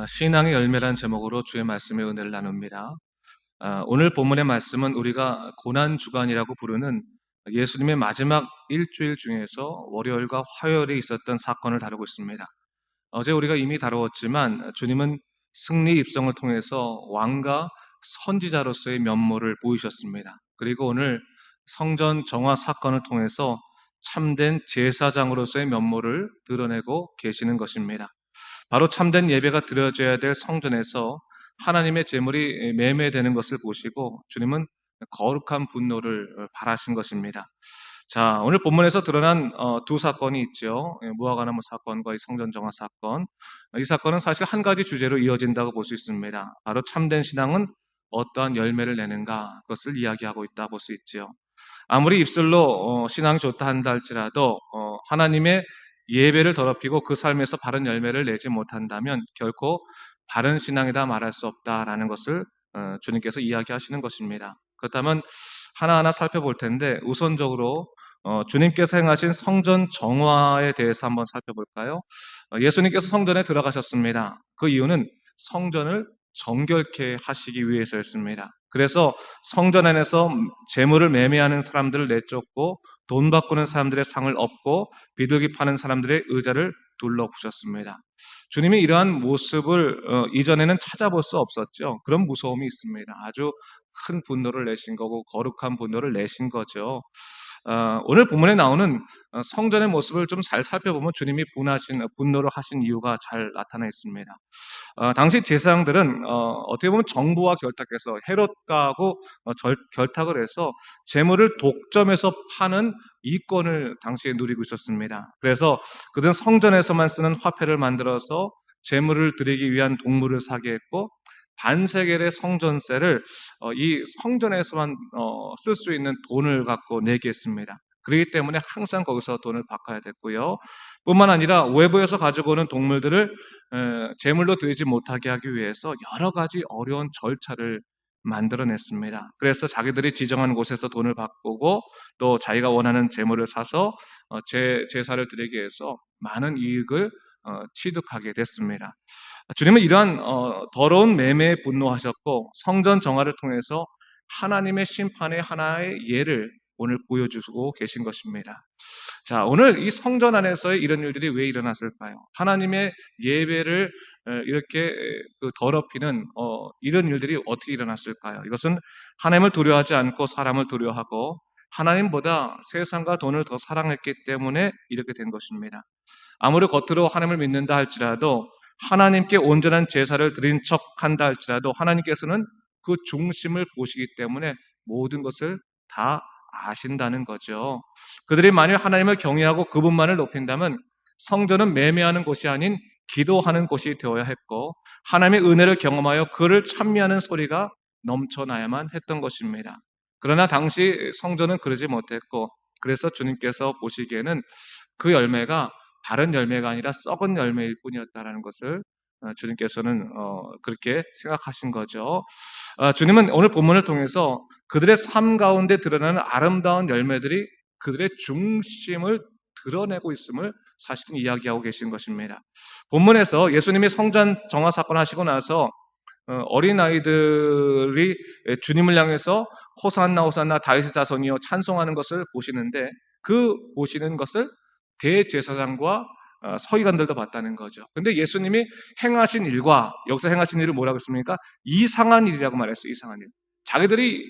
신앙의 열매란 제목으로 주의 말씀의 은혜를 나눕니다. 오늘 본문의 말씀은 우리가 고난주간이라고 부르는 예수님의 마지막 일주일 중에서 월요일과 화요일에 있었던 사건을 다루고 있습니다. 어제 우리가 이미 다루었지만 주님은 승리 입성을 통해서 왕과 선지자로서의 면모를 보이셨습니다. 그리고 오늘 성전 정화 사건을 통해서 참된 제사장으로서의 면모를 드러내고 계시는 것입니다. 바로 참된 예배가 드려져야 될 성전에서 하나님의 제물이 매매되는 것을 보시고 주님은 거룩한 분노를 발하신 것입니다. 자, 오늘 본문에서 드러난 두 사건이 있죠. 무화과나무 사건과 이 성전 정화 사건. 이 사건은 사실 한 가지 주제로 이어진다고 볼 수 있습니다. 바로 참된 신앙은 어떠한 열매를 내는가, 그것을 이야기하고 있다 볼 수 있죠. 아무리 입술로 신앙이 좋다 한다 할지라도 하나님의 예배를 더럽히고 그 삶에서 바른 열매를 내지 못한다면 결코 바른 신앙이다 말할 수 없다라는 것을 주님께서 이야기하시는 것입니다. 그렇다면 하나하나 살펴볼 텐데 우선적으로 주님께서 행하신 성전 정화에 대해서 한번 살펴볼까요? 예수님께서 성전에 들어가셨습니다. 그 이유는 성전을 정결케 하시기 위해서였습니다. 그래서 성전 안에서 재물을 매매하는 사람들을 내쫓고 돈 바꾸는 사람들의 상을 업고 비둘기 파는 사람들의 의자를 둘러부셨습니다. 주님이 이러한 모습을 이전에는 찾아볼 수 없었죠. 그런 무서움이 있습니다. 아주 큰 분노를 내신 거고 거룩한 분노를 내신 거죠. 오늘 본문에 나오는 성전의 모습을 좀 잘 살펴보면 주님이 분노를 하신 이유가 잘 나타나 있습니다. 당시 제사장들은 어떻게 보면 정부와 결탁해서 헤롯가하고 결탁을 해서 재물을 독점해서 파는 이권을 당시에 누리고 있었습니다. 그래서 그들은 성전에서만 쓰는 화폐를 만들어서 재물을 드리기 위한 동물을 사게 했고 반세겔의 성전세를 이 성전에서만 쓸 수 있는 돈을 갖고 내게 했습니다. 그렇기 때문에 항상 거기서 돈을 바꿔야 됐고요. 뿐만 아니라 외부에서 가지고 오는 동물들을 제물로 드리지 못하게 하기 위해서 여러 가지 어려운 절차를 만들어냈습니다. 그래서 자기들이 지정한 곳에서 돈을 바꾸고 또 자기가 원하는 제물을 사서 제사를 드리기 위해서 많은 이익을 취득하게 됐습니다. 주님은 이러한 더러운 매매에 분노하셨고 성전 정화를 통해서 하나님의 심판의 하나의 예를 오늘 보여주고 계신 것입니다. 자, 오늘 이 성전 안에서의 이런 일들이 왜 일어났을까요? 하나님의 예배를 이렇게 더럽히는 이런 일들이 어떻게 일어났을까요? 이것은 하나님을 두려워하지 않고 사람을 두려워하고 하나님보다 세상과 돈을 더 사랑했기 때문에 이렇게 된 것입니다. 아무리 겉으로 하나님을 믿는다 할지라도 하나님께 온전한 제사를 드린 척 한다 할지라도 하나님께서는 그 중심을 보시기 때문에 모든 것을 다 아신다는 거죠. 그들이 만일 하나님을 경외하고 그분만을 높인다면 성전은 매매하는 곳이 아닌 기도하는 곳이 되어야 했고 하나님의 은혜를 경험하여 그를 찬미하는 소리가 넘쳐나야만 했던 것입니다. 그러나 당시 성전은 그러지 못했고 그래서 주님께서 보시기에는 그 열매가 다른 열매가 아니라 썩은 열매일 뿐이었다라는 것을 주님께서는 그렇게 생각하신 거죠. 주님은 오늘 본문을 통해서 그들의 삶 가운데 드러나는 아름다운 열매들이 그들의 중심을 드러내고 있음을 사실은 이야기하고 계신 것입니다. 본문에서 예수님이 성전 정화 사건 하시고 나서 어린아이들이 주님을 향해서 호산나 호산나 다윗의 자손이여 찬송하는 것을 보시는데 그 보시는 것을 대제사장과 서기관들도 봤다는 거죠. 근데 예수님이 행하신 일과 여기서 행하신 일을 뭐라고 했습니까? 이상한 일이라고 말했어요. 이상한 일. 자기들이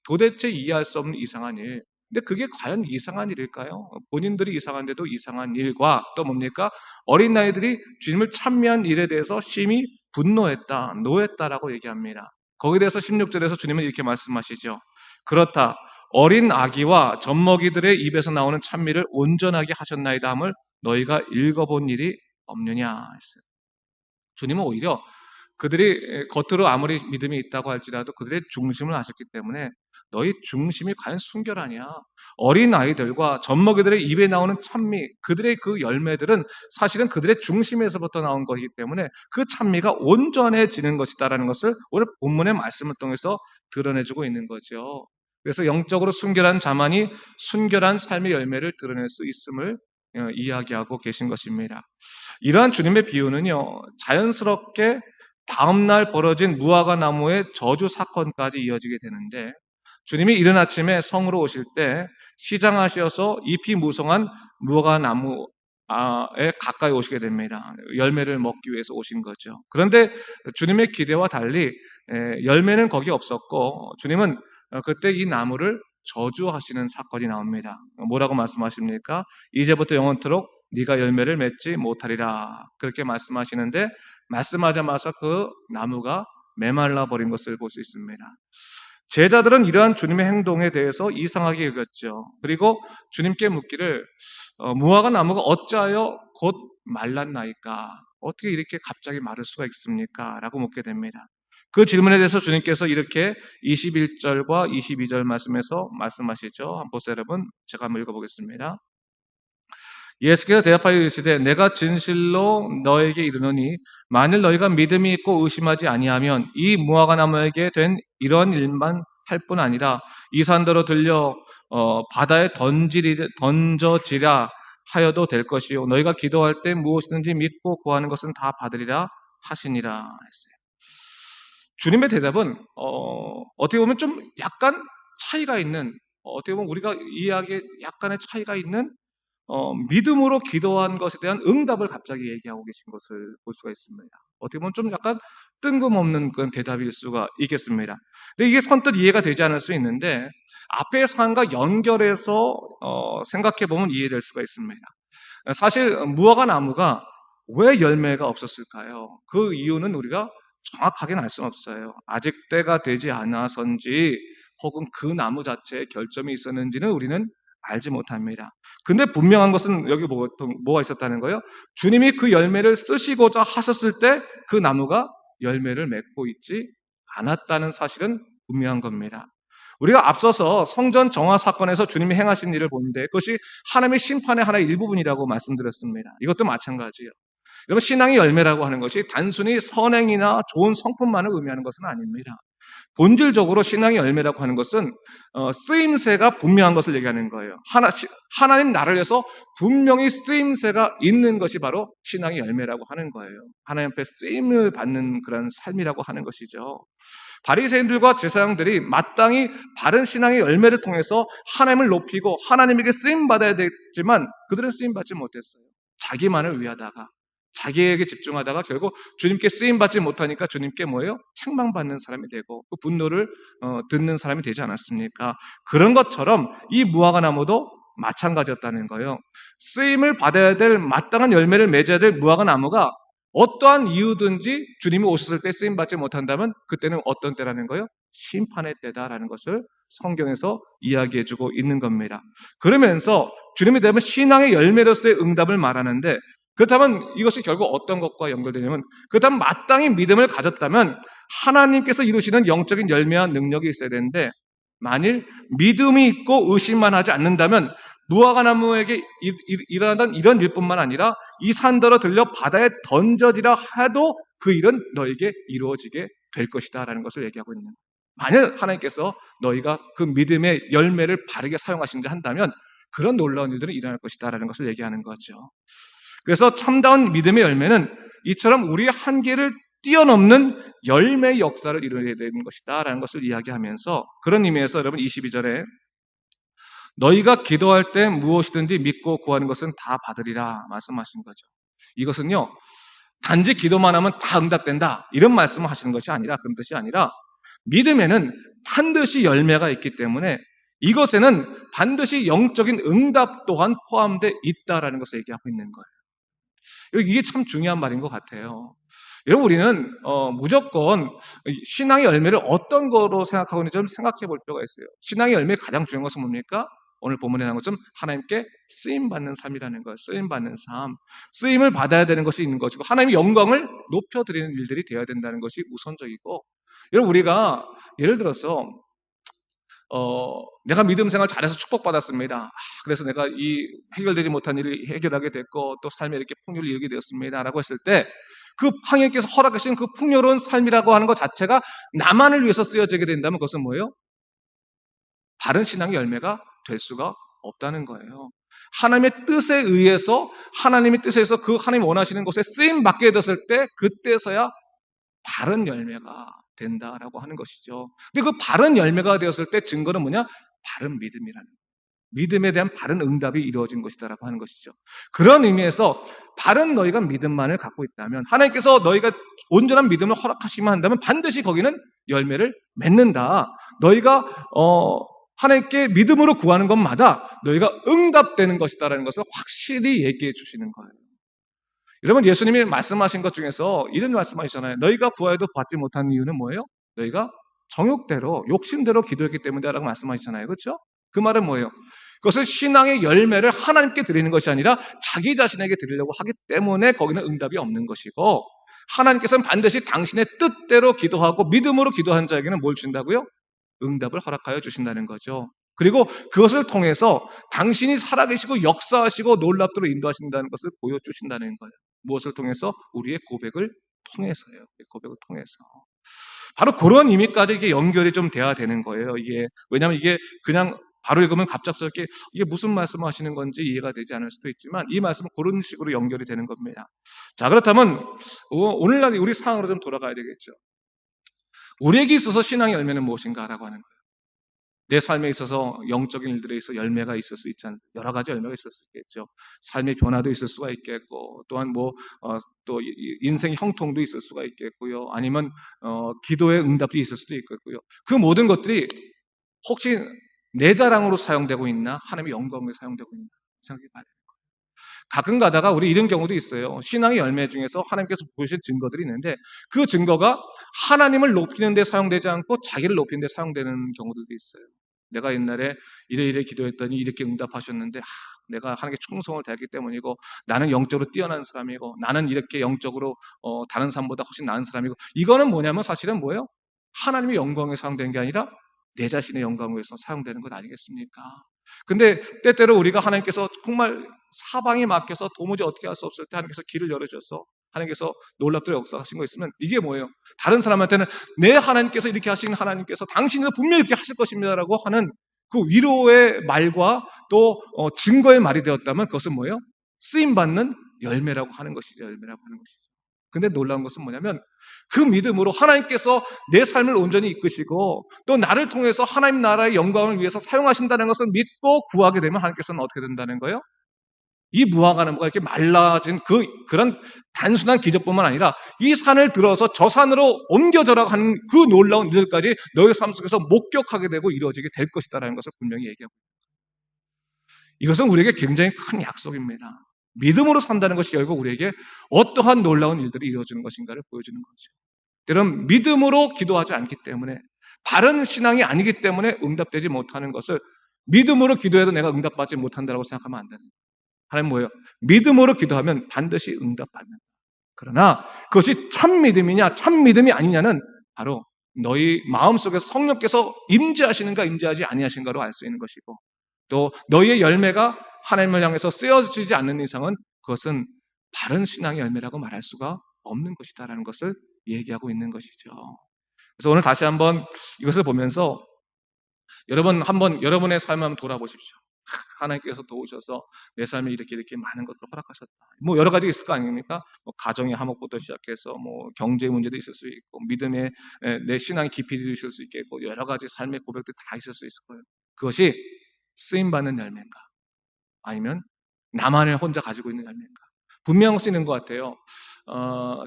도대체 이해할 수 없는 이상한 일. 근데 그게 과연 이상한 일일까요? 본인들이 이상한데도 이상한 일과 또 뭡니까? 어린 아이들이 주님을 찬미한 일에 대해서 심히 분노했다, 노했다라고 얘기합니다. 거기에 대해서 16절에서 주님은 이렇게 말씀하시죠. 그렇다. 어린 아기와 젖먹이들의 입에서 나오는 찬미를 온전하게 하셨나이다 함을 너희가 읽어본 일이 없느냐 했어요. 주님은 오히려 그들이 겉으로 아무리 믿음이 있다고 할지라도 그들의 중심을 아셨기 때문에 너희 중심이 과연 순결하냐? 어린 아이들과 젖먹이들의 입에 나오는 찬미, 그들의 그 열매들은 사실은 그들의 중심에서부터 나온 것이기 때문에 그 찬미가 온전해지는 것이다라는 것을 오늘 본문의 말씀을 통해서 드러내주고 있는 거죠. 그래서 영적으로 순결한 자만이 순결한 삶의 열매를 드러낼 수 있음을 이야기하고 계신 것입니다. 이러한 주님의 비유는요, 자연스럽게 다음날 벌어진 무화과 나무의 저주 사건까지 이어지게 되는데, 주님이 이른 아침에 성으로 오실 때 시장하셔서 잎이 무성한 무화과 나무에 가까이 오시게 됩니다. 열매를 먹기 위해서 오신 거죠. 그런데 주님의 기대와 달리 열매는 거기 없었고, 주님은 그때 이 나무를 저주하시는 사건이 나옵니다. 뭐라고 말씀하십니까? 이제부터 영원토록 네가 열매를 맺지 못하리라, 그렇게 말씀하시는데, 말씀하자마자 그 나무가 메말라 버린 것을 볼 수 있습니다. 제자들은 이러한 주님의 행동에 대해서 이상하게 여겼죠. 그리고 주님께 묻기를, 무화과 나무가 어찌하여 곧 말랐나이까? 어떻게 이렇게 갑자기 마를 수가 있습니까? 라고 묻게 됩니다. 그 질문에 대해서 주님께서 이렇게 21절과 22절 말씀에서 말씀하시죠. 한번 보세요, 여러분. 제가 한번 읽어보겠습니다. 예수께서 대답하여 이르시되 내가 진실로 너에게 이르노니 만일 너희가 믿음이 있고 의심하지 아니하면 이 무화과 나무에게 된 이런 일만 할 뿐 아니라 이 산더러 들려 바다에 던져지라 하여도 될 것이요 너희가 기도할 때 무엇이든지 믿고 구하는 것은 다 받으리라 하시니라 했어요. 주님의 대답은 어떻게 보면 좀 약간 차이가 있는, 어떻게 보면 우리가 이해하기에 약간의 차이가 있는 믿음으로 기도한 것에 대한 응답을 갑자기 얘기하고 계신 것을 볼 수가 있습니다. 어떻게 보면 좀 약간 뜬금없는 그런 대답일 수가 있겠습니다. 근데 이게 선뜻 이해가 되지 않을 수 있는데, 앞의 사안과 연결해서 생각해 보면 이해될 수가 있습니다. 사실 무화과 나무가 왜 열매가 없었을까요? 그 이유는 우리가 정확하게는 알 수는 없어요. 아직 때가 되지 않아서인지 혹은 그 나무 자체에 결점이 있었는지는 우리는 알지 못합니다. 근데 분명한 것은 여기 뭐가 있었다는 거예요? 주님이 그 열매를 쓰시고자 하셨을 때 그 나무가 열매를 맺고 있지 않았다는 사실은 분명한 겁니다. 우리가 앞서서 성전 정화 사건에서 주님이 행하신 일을 보는데 그것이 하나님의 심판의 하나의 일부분이라고 말씀드렸습니다. 이것도 마찬가지예요. 여러분, 신앙의 열매라고 하는 것이 단순히 선행이나 좋은 성품만을 의미하는 것은 아닙니다. 본질적으로 신앙의 열매라고 하는 것은 쓰임새가 분명한 것을 얘기하는 거예요. 하나님 나라를 위해서 분명히 쓰임새가 있는 것이 바로 신앙의 열매라고 하는 거예요. 하나님 앞에 쓰임을 받는 그런 삶이라고 하는 것이죠. 바리새인들과 제사장들이 마땅히 바른 신앙의 열매를 통해서 하나님을 높이고 하나님에게 쓰임 받아야 됐지만 그들은 쓰임 받지 못했어요. 자기만을 위하다가, 자기에게 집중하다가 결국 주님께 쓰임받지 못하니까 주님께 뭐예요? 책망받는 사람이 되고 그 분노를 듣는 사람이 되지 않았습니까? 그런 것처럼 이 무화과 나무도 마찬가지였다는 거예요. 쓰임을 받아야 될 마땅한 열매를 맺어야 될 무화과 나무가 어떠한 이유든지 주님이 오셨을 때 쓰임받지 못한다면 그때는 어떤 때라는 거예요? 심판의 때다라는 것을 성경에서 이야기해주고 있는 겁니다. 그러면서 주님이 되면 신앙의 열매로서의 응답을 말하는데, 그렇다면 이것이 결국 어떤 것과 연결되냐면, 그렇다면 마땅히 믿음을 가졌다면 하나님께서 이루시는 영적인 열매와 능력이 있어야 되는데, 만일 믿음이 있고 의심만 하지 않는다면 무화과 나무에게 일어난다는 이런 일뿐만 아니라 이 산더러 들려 바다에 던져지라 해도 그 일은 너에게 이루어지게 될 것이다 라는 것을 얘기하고 있는 거예요. 만일 하나님께서 너희가 그 믿음의 열매를 바르게 사용하신다 한다면 그런 놀라운 일들은 일어날 것이다 라는 것을 얘기하는 거죠. 그래서 참다운 믿음의 열매는 이처럼 우리의 한계를 뛰어넘는 열매의 역사를 이루어야 되는 것이다 라는 것을 이야기하면서, 그런 의미에서 여러분 22절에 너희가 기도할 때 무엇이든지 믿고 구하는 것은 다 받으리라 말씀하신 거죠. 이것은요, 단지 기도만 하면 다 응답된다 이런 말씀을 하시는 것이 아니라, 그런 뜻이 아니라 믿음에는 반드시 열매가 있기 때문에 이것에는 반드시 영적인 응답 또한 포함되어 있다라는 것을 얘기하고 있는 거예요. 이게 참 중요한 말인 것 같아요. 여러분, 우리는 무조건 신앙의 열매를 어떤 거로 생각하고 있는지 좀 생각해 볼 필요가 있어요. 신앙의 열매의 가장 중요한 것은 뭡니까? 오늘 본문에 나온 것처럼 하나님께 쓰임받는 삶이라는 거예요. 쓰임받는 삶. 쓰임을 받아야 되는 것이 있는 것이고 하나님의 영광을 높여드리는 일들이 되어야 된다는 것이 우선적이고, 여러분, 우리가 예를 들어서 내가 믿음 생활 잘해서 축복받았습니다. 그래서 내가 이 해결되지 못한 일을 해결하게 됐고 또 삶에 이렇게 풍요를 이루게 되었습니다 라고 했을 때, 그 하나님께서 허락하신 그 풍요로운 삶이라고 하는 것 자체가 나만을 위해서 쓰여지게 된다면 그것은 뭐예요? 바른 신앙의 열매가 될 수가 없다는 거예요. 하나님의 뜻에 의해서, 하나님의 뜻에서 그 하나님 원하시는 곳에 쓰임 받게 됐을 때 그때서야 바른 열매가 된다라고 하는 것이죠. 근데 그 바른 열매가 되었을 때 증거는 뭐냐? 바른 믿음이라는 거예요. 믿음에 대한 바른 응답이 이루어진 것이다라고 하는 것이죠. 그런 의미에서 바른 너희가 믿음만을 갖고 있다면, 하나님께서 너희가 온전한 믿음을 허락하시면 한다면 반드시 거기는 열매를 맺는다. 너희가 하나님께 믿음으로 구하는 것마다 너희가 응답되는 것이다라는 것을 확실히 얘기해 주시는 거예요. 여러분, 예수님이 말씀하신 것 중에서 이런 말씀하시잖아요. 너희가 구하여도 받지 못하는 이유는 뭐예요? 너희가 정욕대로, 욕심대로 기도했기 때문이다라고 말씀하시잖아요. 그렇죠? 그 말은 뭐예요? 그것은 신앙의 열매를 하나님께 드리는 것이 아니라 자기 자신에게 드리려고 하기 때문에 거기는 응답이 없는 것이고, 하나님께서는 반드시 당신의 뜻대로 기도하고 믿음으로 기도한 자에게는 뭘 주신다고요? 응답을 허락하여 주신다는 거죠. 그리고 그것을 통해서 당신이 살아계시고 역사하시고 놀랍도록 인도하신다는 것을 보여주신다는 거예요. 무엇을 통해서? 우리의 고백을 통해서요. 고백을 통해서. 바로 그런 의미까지 이게 연결이 좀 돼야 되는 거예요. 왜냐하면 이게 그냥 바로 읽으면 갑작스럽게 이게 무슨 말씀하시는 건지 이해가 되지 않을 수도 있지만, 이 말씀은 그런 식으로 연결이 되는 겁니다. 자, 그렇다면 오늘날 우리 상황으로 좀 돌아가야 되겠죠. 우리에게 있어서 신앙의 열매는 무엇인가라고 하는 거예요. 내 삶에 있어서 영적인 일들에 있어 열매가 있을 수 있지 않습니까? 여러 가지 열매가 있을 수 있겠죠. 삶의 변화도 있을 수가 있겠고, 또한 또 인생의 형통도 있을 수가 있겠고요. 아니면 기도의 응답도 있을 수도 있겠고요. 그 모든 것들이 혹시 내 자랑으로 사용되고 있나? 하나님의 영광으로 사용되고 있나? 생각해 봐야 돼요. 가끔 가다가 우리 이런 경우도 있어요. 신앙의 열매 중에서 하나님께서 보여주신 증거들이 있는데, 그 증거가 하나님을 높이는 데 사용되지 않고 자기를 높이는 데 사용되는 경우들도 있어요. 내가 옛날에 이래 기도했더니 이렇게 응답하셨는데, 내가 하나님께 충성을 다했기 때문이고, 나는 영적으로 뛰어난 사람이고, 나는 이렇게 영적으로 다른 사람보다 훨씬 나은 사람이고, 이거는 뭐냐면 사실은 뭐예요? 하나님의 영광에 사용되는 게 아니라 내 자신의 영광을 위해서 사용되는 것 아니겠습니까? 근데 때때로 우리가 하나님께서 정말 사방에 막혀서 도무지 어떻게 할 수 없을 때 하나님께서 길을 열어주셔서 하나님께서 놀랍도록 역사하신 거 있으면, 이게 뭐예요? 다른 사람한테는 내 하나님께서 이렇게 하신 하나님께서 당신은 분명히 이렇게 하실 것입니다라고 하는 그 위로의 말과 또 증거의 말이 되었다면, 그것은 뭐예요? 쓰임받는 열매라고 하는 것이죠. 열매라고 하는 것이죠. 근데 놀라운 것은 뭐냐면, 그 믿음으로 하나님께서 내 삶을 온전히 이끄시고 또 나를 통해서 하나님 나라의 영광을 위해서 사용하신다는 것을 믿고 구하게 되면, 하나님께서는 어떻게 된다는 거예요? 이 무화과나무가 이렇게 말라진 그런 단순한 기적뿐만 아니라 이 산을 들어서 저 산으로 옮겨져라고 하는 그 놀라운 일들까지 너의 삶 속에서 목격하게 되고 이루어지게 될 것이다라는 것을 분명히 얘기하고 있습니다. 이것은 우리에게 굉장히 큰 약속입니다. 믿음으로 산다는 것이 결국 우리에게 어떠한 놀라운 일들이 이루어지는 것인가를 보여주는 거죠. 여러분, 믿음으로 기도하지 않기 때문에, 바른 신앙이 아니기 때문에 응답되지 못하는 것을 믿음으로 기도해도 내가 응답받지 못한다고 생각하면 안 되는 거예요. 하나님 뭐예요? 믿음으로 기도하면 반드시 응답받는다. 그러나 그것이 참 믿음이냐 참 믿음이 아니냐는 바로 너희 마음속에 성령께서 임재하시는가 임재하지 아니하신가로 알 수 있는 것이고, 또 너희의 열매가 하나님을 향해서 쓰여지지 않는 이상은 그것은 바른 신앙의 열매라고 말할 수가 없는 것이다라는 것을 얘기하고 있는 것이죠. 그래서 오늘 다시 한번 이것을 보면서 여러분 한번 여러분의 삶을 한번 돌아보십시오. 하나님께서 도우셔서 내 삶에 이렇게 많은 것들을 허락하셨다. 뭐 여러 가지 있을 거 아닙니까? 가정의 화목부터 시작해서 경제 문제도 있을 수 있고, 믿음의 내 신앙의 깊이도 있을 수 있겠고, 여러 가지 삶의 고백도 다 있을 수 있을 거예요. 그것이 쓰임받는 열매인가? 아니면 나만을 혼자 가지고 있는 열매인가? 분명 쓰이는 것 같아요.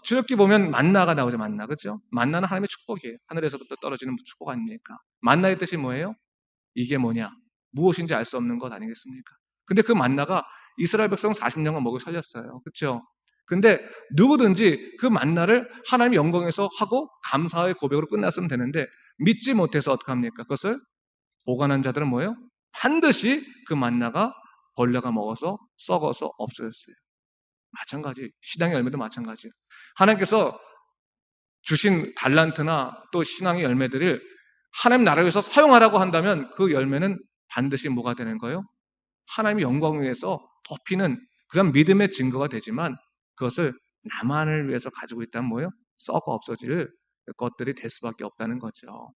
출애굽기 보면 만나가 나오죠. 만나, 그렇죠? 만나는 하나님의 축복이에요. 하늘에서부터 떨어지는 축복 아닙니까? 만나의 뜻이 뭐예요? 이게 뭐냐? 무엇인지 알 수 없는 것 아니겠습니까? 근데 그 만나가 이스라엘 백성 40년간 먹여 살렸어요. 그렇죠? 근데 누구든지 그 만나를 하나님의 영광에서 하고 감사의 고백으로 끝났으면 되는데, 믿지 못해서 어떻게 합니까? 그것을 보관한 자들은 뭐예요? 반드시 그 만나가 벌레가 먹어서 썩어서 없어졌어요. 마찬가지, 신앙의 열매도 마찬가지예요. 하나님께서 주신 달란트나 또 신앙의 열매들을 하나님 나라를 위해서 사용하라고 한다면 그 열매는 반드시 뭐가 되는 거예요? 하나님의 영광을 위해서 덮이는 그런 믿음의 증거가 되지만, 그것을 나만을 위해서 가지고 있다면 뭐예요? 썩어 없어질 것들이 될 수밖에 없다는 거죠.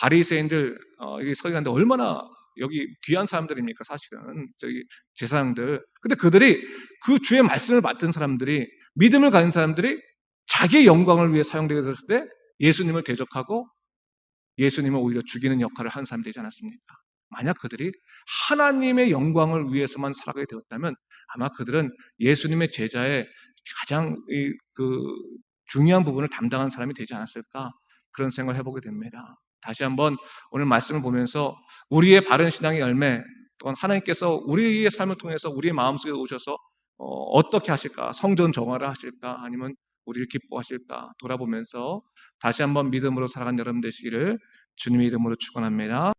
바리새인들 여기 서기관들 얼마나 여기 귀한 사람들입니까? 사실은 저기 제사장들. 근데 그들이 그 주의 말씀을 맡은 사람들이, 믿음을 가진 사람들이 자기의 영광을 위해 사용되게 됐을 때 예수님을 대적하고 예수님을 오히려 죽이는 역할을 한 사람이 되지 않았습니까? 만약 그들이 하나님의 영광을 위해서만 살아가게 되었다면 아마 그들은 예수님의 제자의 가장 중요한 부분을 담당한 사람이 되지 않았을까, 그런 생각을 해보게 됩니다. 다시 한번 오늘 말씀을 보면서 우리의 바른 신앙의 열매, 또한 하나님께서 우리의 삶을 통해서 우리의 마음속에 오셔서 어떻게 하실까? 성전 정화를 하실까? 아니면 우리를 기뻐하실까? 돌아보면서 다시 한번 믿음으로 살아간 여러분 되시기를 주님의 이름으로 축원합니다.